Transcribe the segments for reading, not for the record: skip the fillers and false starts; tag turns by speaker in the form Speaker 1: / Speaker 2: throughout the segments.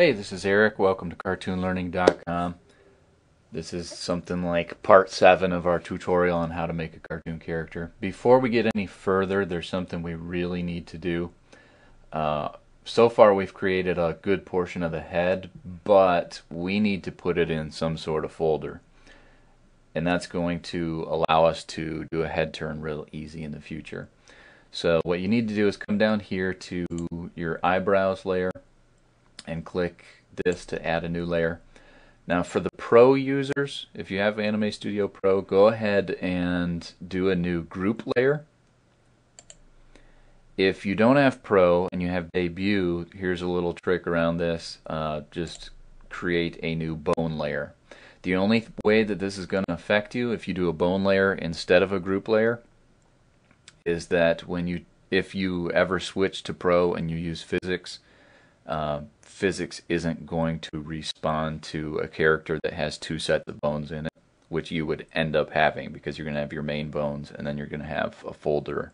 Speaker 1: Hey, this is Eric. Welcome to CartoonLearning.com. This is something like part 7 of our tutorial on how to make a cartoon character. Before we get any further, there's something we really need to do. So far we've created a good portion of the head, but we need to put it in some sort of folder. And that's going to allow us to do a head turn real easy in the future. So what you need to do is come down here to your eyebrows layer and click this to add a new layer. Now for the Pro users, if you have Anime Studio Pro, go ahead and do a new group layer. If you don't have Pro and you have Debut, here's a little trick around this. Just create a new bone layer. The only way that this is going to affect you if you do a bone layer instead of a group layer is that if you ever switch to Pro and you use physics, physics isn't going to respond to a character that has two sets of bones in it, which you would end up having because you're going to have your main bones and then you're going to have a folder,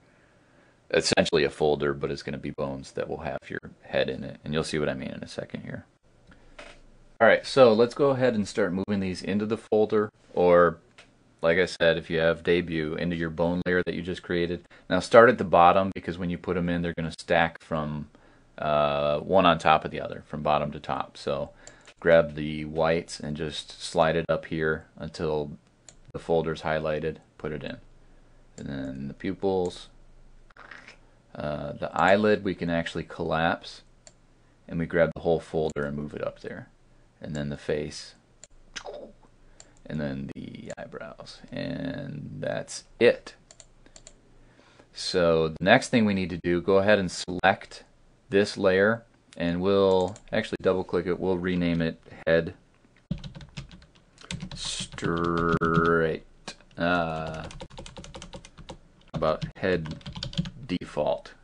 Speaker 1: essentially a folder, but it's going to be bones that will have your head in it. And you'll see what I mean in a second here. Alright, so let's go ahead and start moving these into the folder, or like I said, if you have Debut, into your bone layer that you just created. Now start at the bottom because when you put them in, they're going to stack from one on top of the other, from bottom to top. So grab the whites and just slide it up here until the folder's highlighted, put it in. And then the pupils, the eyelid we can actually collapse, and we grab the whole folder and move it up there. And then the face, and then the eyebrows, and that's it. So the next thing we need to do, go ahead and select this layer, and we'll actually double click it. We'll rename it Head Straight. About Head Default.